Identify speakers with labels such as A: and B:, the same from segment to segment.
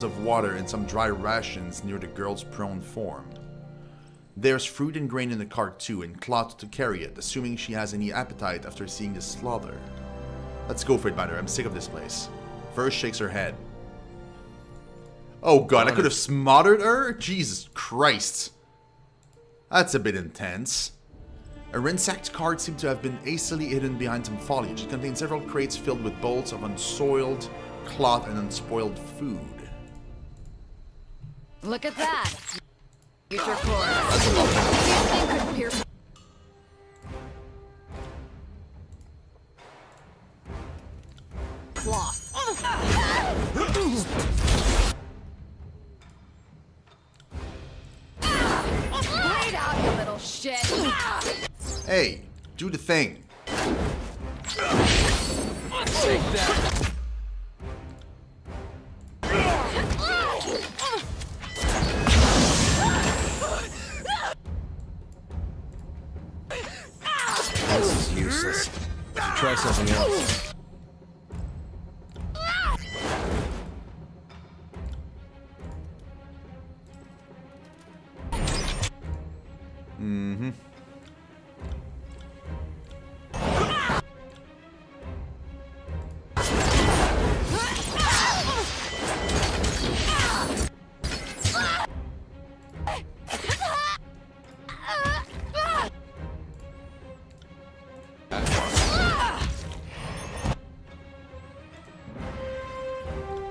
A: of water and some dry rations near the girl's prone form. There's fruit and grain in the cart too, and cloth to carry it, assuming she has any appetite after seeing the slaughter. Let's go for it, Banner. I'm sick of this place. First shakes her head. Oh god, I could have smothered her? Jesus Christ. That's a bit intense. A ransacked cart seemed to have been hastily hidden behind some foliage. It contained several crates filled with bowls of unsoiled cloth and unspoiled food.
B: Look at that! Future core. Anything could pierce. Cloth. Wait out, you little shit!
A: Hey, do the thing.
C: Take that. This is useless. Try something else.
A: Mm-hmm.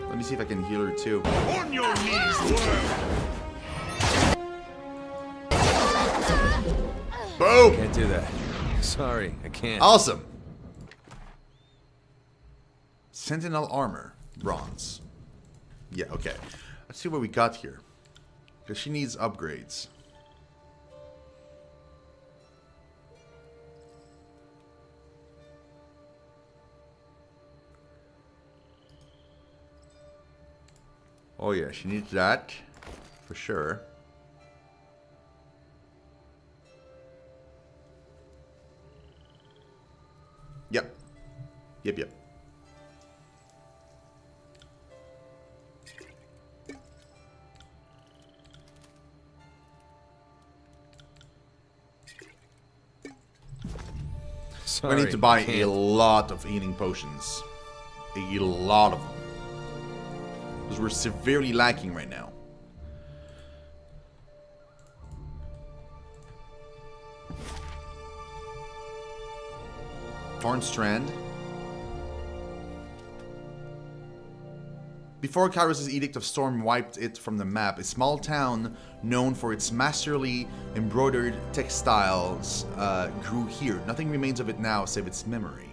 A: Let me see if I can heal her too.
D: On your knees, worm!
A: Boom!
C: Can't do that. Sorry, I can't.
A: Awesome. Sentinel armor, bronze. Yeah, okay. Let's see what we got here. Because she needs upgrades. Oh yeah, she needs that. For sure. Yep. Yep.
C: Sorry,
A: I need to buy
C: I
A: a
C: can't.
A: lot of healing potions. A lot of them. Because we're severely lacking right now. Torn Strand. Before Kairos' Edict of Storm wiped it from the map, a small town known for its masterly embroidered textiles grew here. Nothing remains of it now save its memory.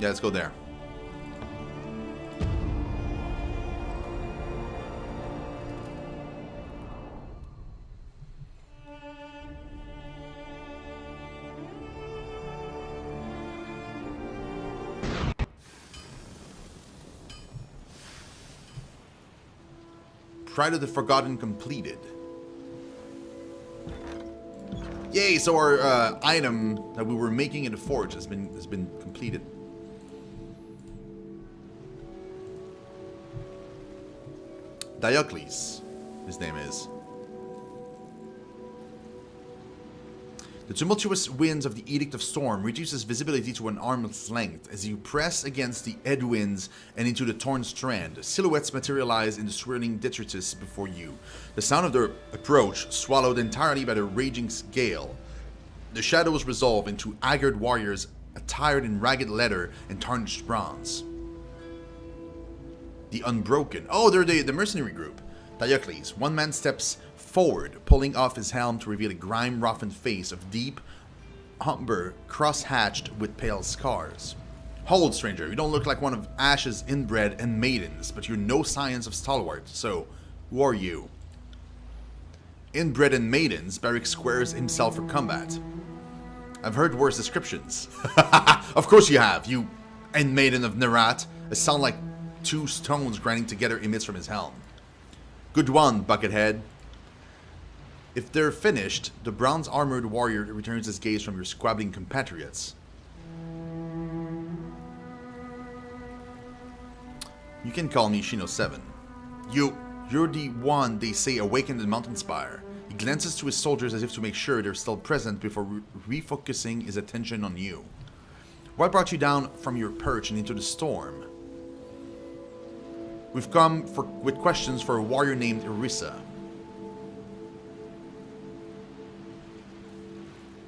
A: Yeah, let's go there. Pride of the Forgotten completed. Yay! So our item that we were making in the forge has been completed. Diocles, his name is. The tumultuous winds of the Edict of Storm reduces visibility to an arm's length. As you press against the headwinds and into the torn strand, silhouettes materialize in the swirling detritus before you. The sound of their approach swallowed entirely by the raging gale. The shadows resolve into haggard warriors attired in ragged leather and tarnished bronze. The Unbroken. Oh, they're the mercenary group. Diocles. One man steps forward, pulling off his helm to reveal a grime-roughened face of deep umber, cross-hatched with pale scars. Hold, stranger. You don't look like one of Ash's inbred and maidens, but you're no science of stalwart. So, who are you? Inbred and maidens, Barrick squares himself for combat. I've heard worse descriptions. Of course you have, you and maiden of Nerat. A sound like two stones grinding together emits from his helm. Good one, Buckethead. If they're finished, the bronze armored warrior returns his gaze from your squabbling compatriots. You can call me Shino7. You're the one they say awakened the mountain spire. He glances to his soldiers as if to make sure they're still present before refocusing his attention on you. What brought you down from your perch and into the storm? We've come with questions for a warrior named Irissa.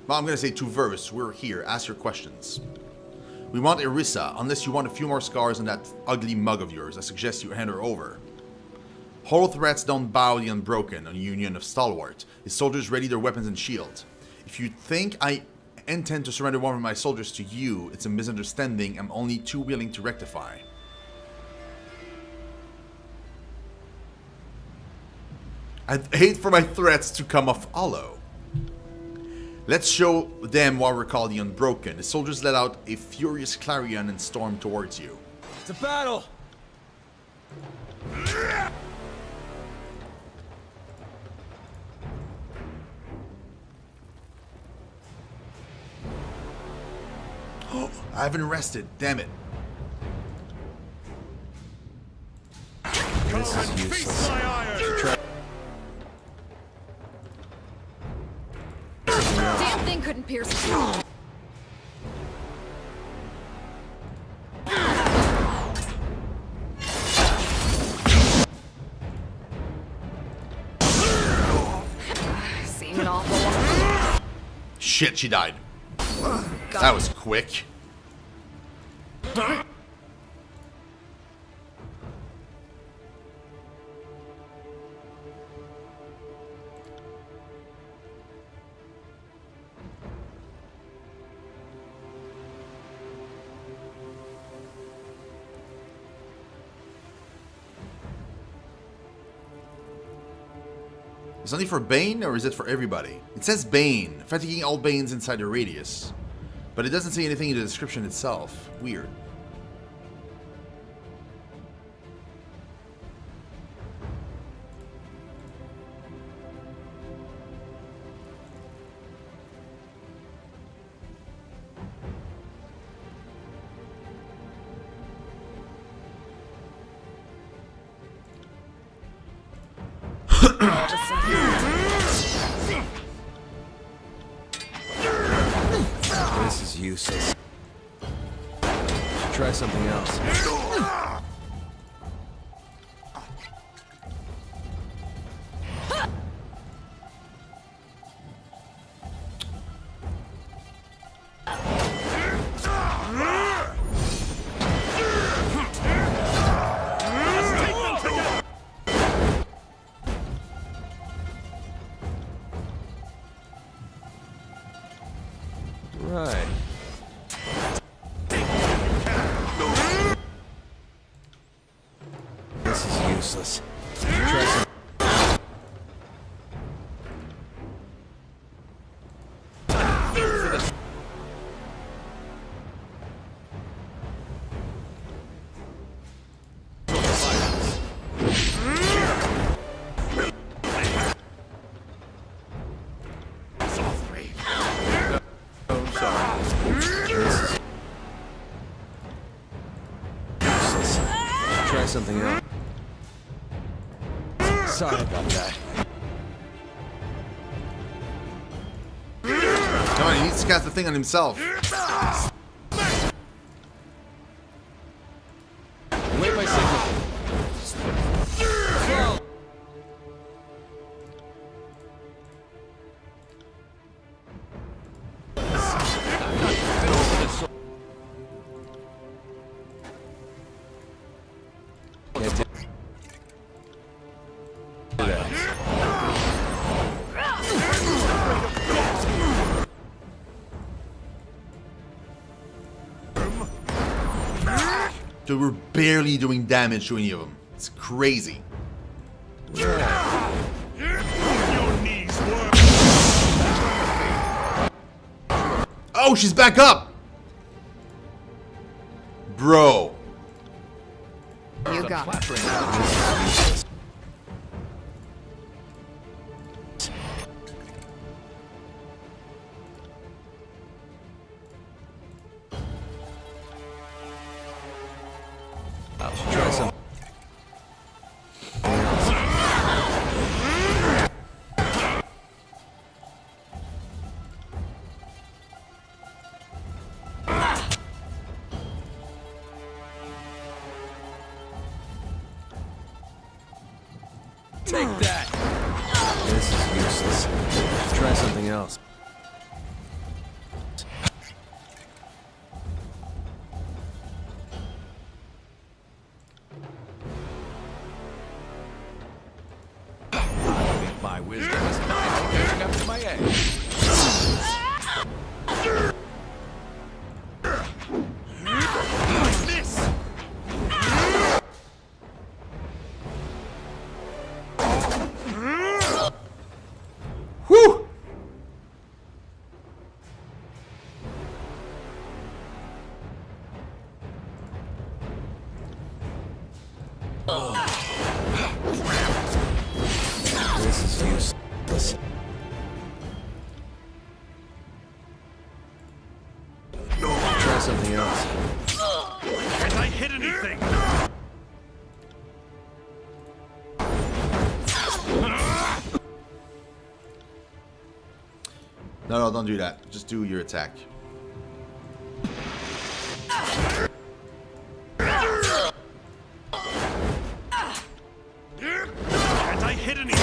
A: Well, I'm gonna say to verse. We're here. Ask your questions. We want Irissa. Unless you want a few more scars on that ugly mug of yours, I suggest you hand her over. Hollow threats don't bow the unbroken, a union of stalwart. His soldiers ready their weapons and shield. If you think I intend to surrender one of my soldiers to you, it's a misunderstanding I'm only too willing to rectify. I'd hate for my threats to come off hollow. Let's show them what we're called the Unbroken. The soldiers let out a furious clarion and stormed towards you.
C: It's a battle!
A: I haven't rested, damn it.
C: This is useless.
B: Damn thing couldn't pierce me. Seen an awful lot.
A: Shit, she died. That was quick. It's only for Bane, or is it for everybody? It says Bane, fatiguing all Banes inside the radius. But it doesn't say anything in the description itself. Weird.
C: This is useless. Should try something else. Right. This is useless. Try some. Try something else. Sorry about that.
A: Come on, he needs to cast the thing on himself.
C: Wait my signal. Can't do that.
A: Dude, we're barely doing damage to any of them. It's crazy.
D: Your knees work.
A: Oh, she's back up! Bro.
B: You got it.
C: Take that! This is useless. Try something else. I think my wisdom is finally catching up to my age.
A: Whew!
C: This is useless. Try something else.
D: Can't I hit anything?
A: No, don't do that. Just do your attack.
D: Can't I hit anything?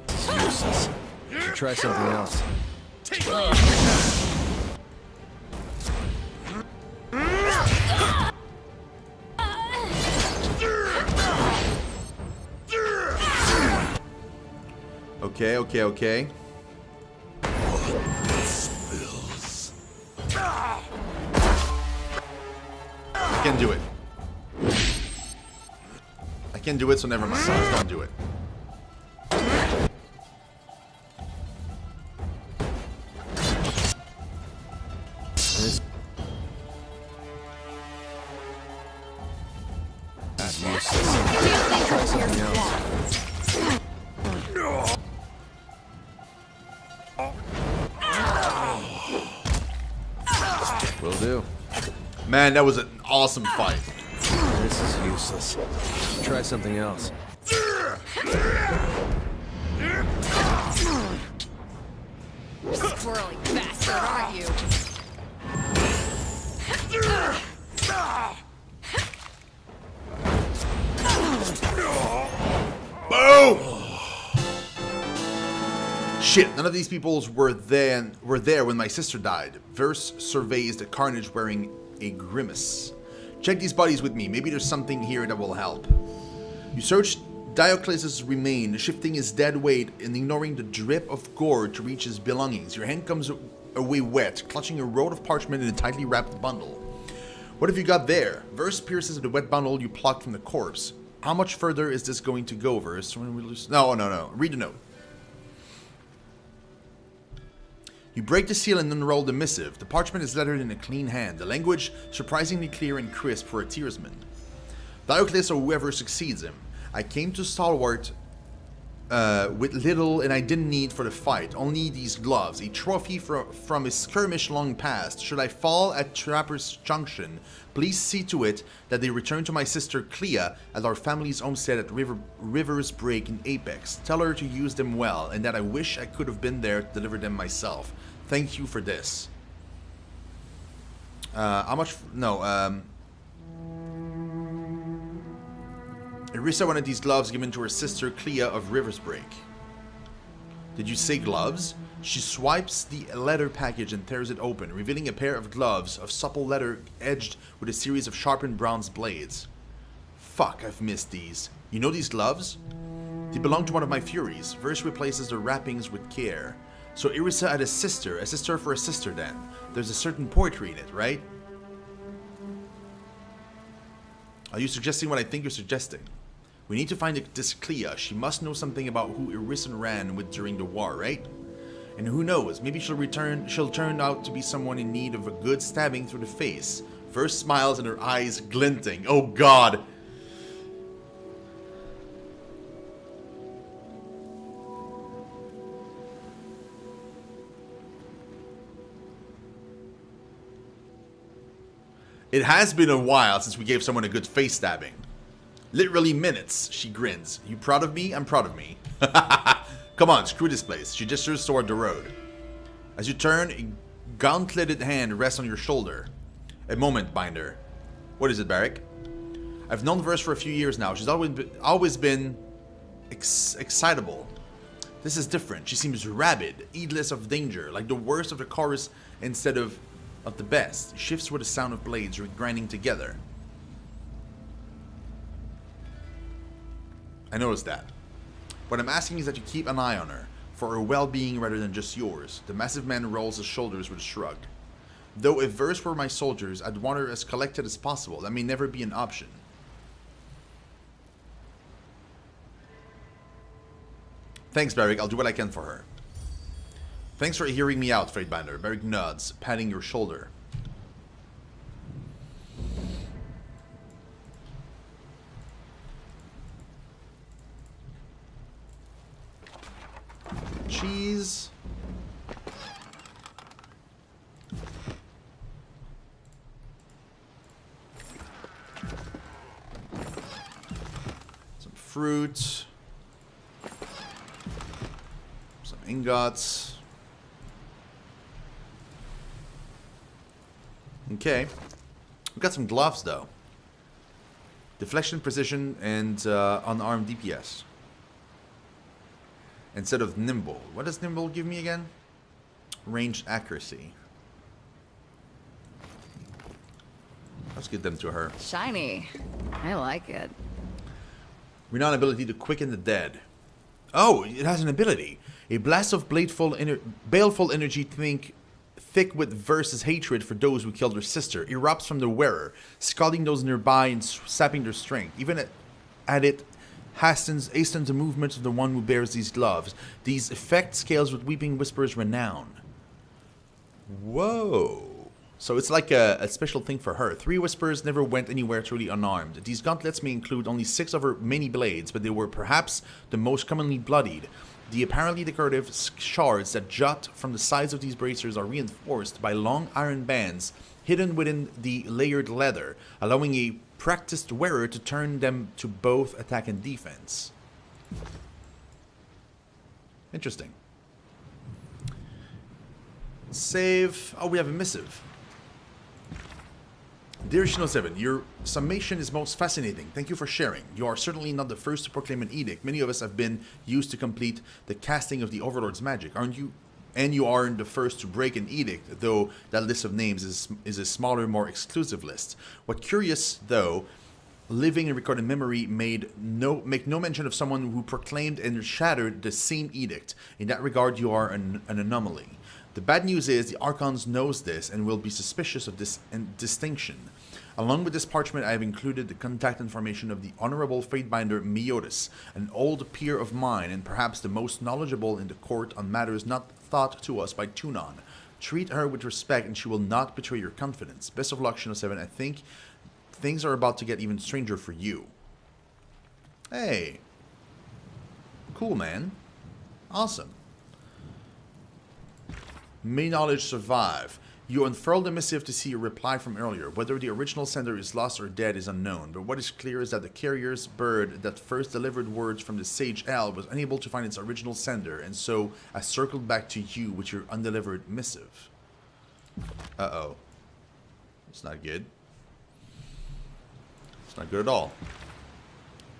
C: This is useless. Try something else.
D: Take me if you can.
A: Okay. I can do it. I can do it, so never mind. Just don't do it.
C: This is useless. Try something else. Will do.
A: Man, that was an awesome fight.
C: This is useless. Try something else.
B: Squirrely bastard, aren't you?
A: Boom! Shit, none of these people were there when my sister died. Verse surveys the carnage wearing a grimace. Check these bodies with me. Maybe there's something here that will help. You search Diocles' remain, shifting his dead weight and ignoring the drip of gore to reach his belongings. Your hand comes away wet, clutching a roll of parchment in a tightly wrapped bundle. What have you got there? Verse pierces the wet bundle you plucked from the corpse. How much further is this going to go, Verse? No. Read the note. You break the seal and unroll the missive. The parchment is lettered in a clean hand. The language surprisingly clear and crisp for a tearsman. Diocles or whoever succeeds him. I came to Stalwart with little and I didn't need for the fight. Only these gloves, a trophy from a skirmish long past. Should I fall at Trapper's Junction, please see to it that they return to my sister Clea at our family's homestead at River's Break in Apex. Tell her to use them well and that I wish I could have been there to deliver them myself. Thank you for this. How much? No. Irissa wanted these gloves given to her sister Clea of River's Break. Did you say gloves? She swipes the leather package and tears it open, revealing a pair of gloves of supple leather edged with a series of sharpened bronze blades. Fuck, I've missed these. You know these gloves? They belong to one of my Furies. Verse replaces the wrappings with care. So Irissa had a sister for a sister then. There's a certain poetry in it, right? Are you suggesting what I think you're suggesting? We need to find this Clea. She must know something about who Irissa ran with during the war, right? And who knows, maybe she'll turn out to be someone in need of a good stabbing through the face. Verse smiles and her eyes glinting. Oh god! It has been a while since we gave someone a good face stabbing. Literally minutes, she grins. You proud of me? I'm proud of me. Come on, screw this place. She gestures toward the road. As you turn, a gauntleted hand rests on your shoulder. A moment, Binder. What is it, Barrick? I've known Verse for a few years now. She's always been excitable. This is different. She seems rabid, heedless of danger, like the worst of the chorus instead of the best. She shifts with the sound of blades grinding together. I noticed that. What I'm asking is that you keep an eye on her, for her well-being rather than just yours. The massive man rolls his shoulders with a shrug. Though if Verse were my soldiers, I'd want her as collected as possible. That may never be an option. Thanks, Barrick. I'll do what I can for her. Thanks for hearing me out, Fatebinder. Barrick nods, patting your shoulder. Cheese. Some fruit. Some ingots. Okay. We've got some gloves, though. Deflection, precision, and unarmed DPS. Instead of nimble. What does nimble give me again? Ranged accuracy. Let's get them to her.
B: Shiny. I like it.
A: Renowned ability to quicken the dead. Oh, it has an ability. A blast of baleful energy thick with Verse's hatred for those who killed her sister erupts from the wearer, scalding those nearby and sapping their strength. Even at it hastens the movements of the one who bears these gloves. These effect scales with Weeping Whisper's renown. Whoa. So it's like a special thing for her. 3 Whispers never went anywhere truly unarmed. These gauntlets may include only 6 of her many blades, but they were perhaps the most commonly bloodied. The apparently decorative shards that jut from the sides of these bracers are reinforced by long iron bands hidden within the layered leather, allowing a practiced wearer to turn them to both attack and defense. Interesting. Save. Oh, we have a missive. Dear Shino7, your summation is most fascinating. Thank you for sharing. You are certainly not the first to proclaim an edict. Many of us have been used to complete the casting of the Overlord's magic, aren't you? And you aren't the first to break an edict, though that list of names is a smaller, more exclusive list. What curious, though, living in recorded memory make no mention of someone who proclaimed and shattered the same edict. In that regard, you are an anomaly. The bad news is the Archons knows this and will be suspicious of this distinction. Along with this parchment, I have included the contact information of the Honorable Fatebinder Miotis, an old peer of mine and perhaps the most knowledgeable in the court on matters not thought to us by Tunon. Treat her with respect and she will not betray your confidence. Best of luck, Shino7. I think things are about to get even stranger for you. Hey. Cool, man. Awesome. May knowledge survive. You unfurled the missive to see a reply from earlier. Whether the original sender is lost or dead is unknown, but what is clear is that the carrier's bird that first delivered words from the Sage L was unable to find its original sender, and so I circled back to you with your undelivered missive. Uh-oh. It's not good. It's not good at all.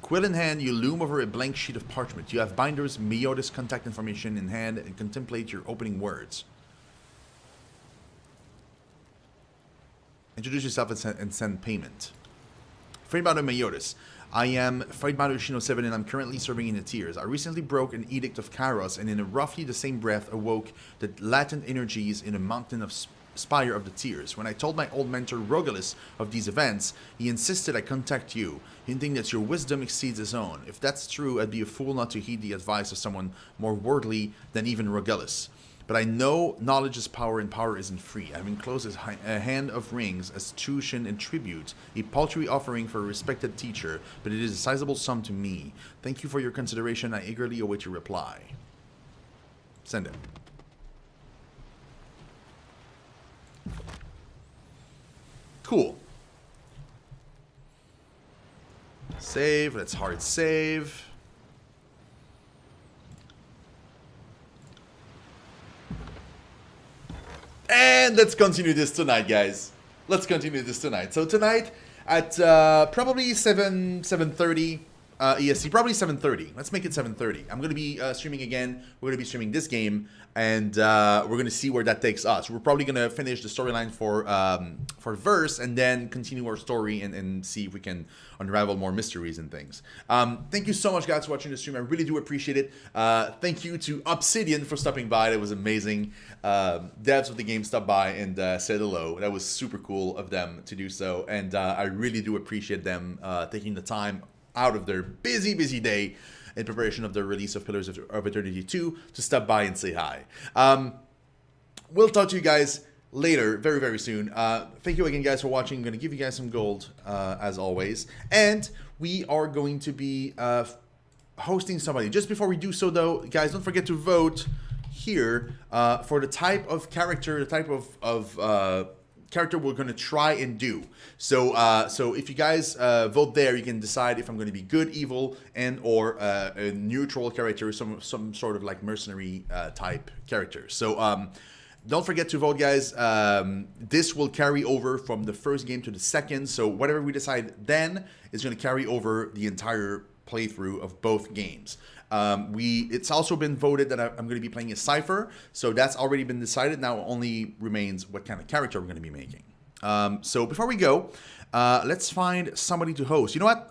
A: Quill in hand, you loom over a blank sheet of parchment. You have Binder's Miotis contact information in hand and contemplate your opening words. Introduce yourself and send payment. Fatebinder Miotis. I am Fatebinder Shino7 and I'm currently serving in the tiers. I recently broke an Edict of Kairos and in a roughly the same breath awoke the latent energies in a mountain of spire of the tiers. When I told my old mentor Rogalus of these events, he insisted I contact you, hinting that your wisdom exceeds his own. If that's true, I'd be a fool not to heed the advice of someone more worldly than even Rogalus. But I know knowledge is power and power isn't free. I've enclosed a hand of rings as tuition and tribute, a paltry offering for a respected teacher, but it is a sizable sum to me. Thank you for your consideration. I eagerly await your reply. Send it. Cool. Save. Let's hard save. And let's continue this tonight, guys. Let's continue this tonight. So tonight at probably 7:30 EST, probably 7:30. Let's make it 7:30. I'm going to be streaming again. We're going to be streaming this game, and we're going to see where that takes us. We're probably going to finish the storyline for Verse, and then continue our story and see if we can unravel more mysteries and things. Thank you so much, guys, for watching the stream. I really do appreciate it. Thank you to Obsidian for stopping by. That was amazing. Devs of the game stopped by and said hello. That was super cool of them to do so, and I really do appreciate them taking the time out of their busy day in preparation of the release of Pillars of Eternity 2 to stop by and say hi. We'll talk to you guys later, very soon. Thank you again, guys, for watching. I'm going to give you guys some gold, as always. And we are going to be hosting somebody. Just before we do so, though, guys, don't forget to vote here for the type of character, the type of character we're going to try and do. So so if you guys vote there, you can decide if I'm going to be good, evil, and or a neutral character, some sort of like mercenary type character. So don't forget to vote, guys. This will carry over from the first game to the second, so whatever we decide then is going to carry over the entire playthrough of both games. It's also been voted that I'm going to be playing a Cypher, so that's already been decided. Now it only remains what kind of character we're going to be making. So before we go, let's find somebody to host. You know what?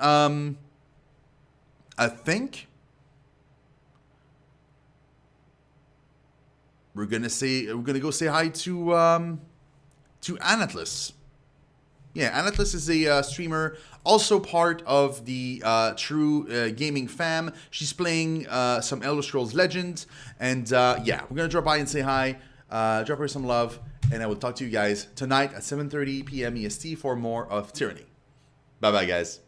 A: I think we're gonna go say hi to Anatlas. Yeah, Anatlas is a streamer, also part of the True Gaming fam. She's playing some Elder Scrolls Legends, and yeah, we're gonna drop by and say hi, drop her some love, and I will talk to you guys tonight at 7:30 p.m. EST for more of Tyranny. Bye bye, guys.